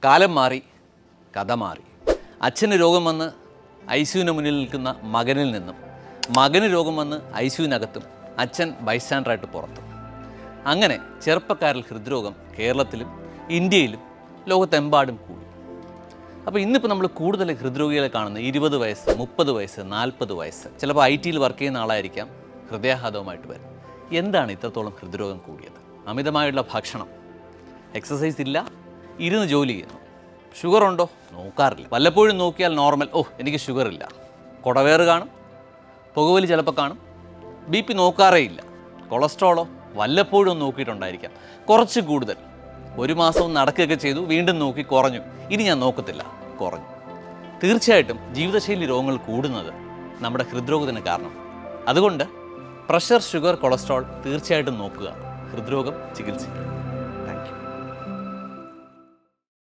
കാലം മാറി, കഥ മാറി. അച്ഛന് രോഗം വന്ന് ഐസിയുവിന് മുന്നിൽ നിൽക്കുന്ന മകനിൽ നിന്നും മകന് രോഗം വന്ന് ഐസിയുവിനകത്തും അച്ഛൻ ബൈസ്റ്റാൻഡറായിട്ട് പുറത്തും. അങ്ങനെ ചെറുപ്പക്കാരിൽ ഹൃദ്രോഗം കേരളത്തിലും ഇന്ത്യയിലും ലോകത്തെമ്പാടും കൂടി. അപ്പോൾ ഇന്നിപ്പോൾ നമ്മൾ കൂടുതൽ ഹൃദ്രോഗികളെ കാണുന്നത് 20 വയസ്സ്, 30 വയസ്സ്, 40 വയസ്സ്. ചിലപ്പോൾ IT-യിൽ വർക്ക് ചെയ്യുന്ന ആളായിരിക്കാം ഹൃദയാഘാതവുമായിട്ട് വരും. എന്താണ് ഇത്രത്തോളം ഹൃദ്രോഗം കൂടിയത്? അമിതമായുള്ള ഭക്ഷണം, എക്സസൈസ് ഇല്ല, ഇരുന്ന് ജോലി ചെയ്യുന്നു. ഷുഗർ ഉണ്ടോ? നോക്കാറില്ല. വല്ലപ്പോഴും നോക്കിയാൽ നോർമൽ, എനിക്ക് ഷുഗർ ഇല്ല. കുടവേറ് കാണും, പുകവലി ചിലപ്പോൾ കാണും, BP നോക്കാറേ ഇല്ല. കൊളസ്ട്രോളോ വല്ലപ്പോഴും നോക്കിയിട്ടുണ്ടായിരിക്കാം, കുറച്ച് കൂടുതൽ. ഒരു മാസം നടക്കുകയൊക്കെ ചെയ്തു, വീണ്ടും നോക്കി കുറഞ്ഞു, ഇനി ഞാൻ നോക്കത്തില്ല, കുറഞ്ഞു. തീർച്ചയായിട്ടും ജീവിതശൈലി രോഗങ്ങൾ കൂടുന്നത് നമ്മുടെ ഹൃദ്രോഗത്തിന് കാരണം. അതുകൊണ്ട് പ്രഷർ, ഷുഗർ, കൊളസ്ട്രോൾ തീർച്ചയായിട്ടും നോക്കുക. ഹൃദ്രോഗം ചികിത്സിക്കുക.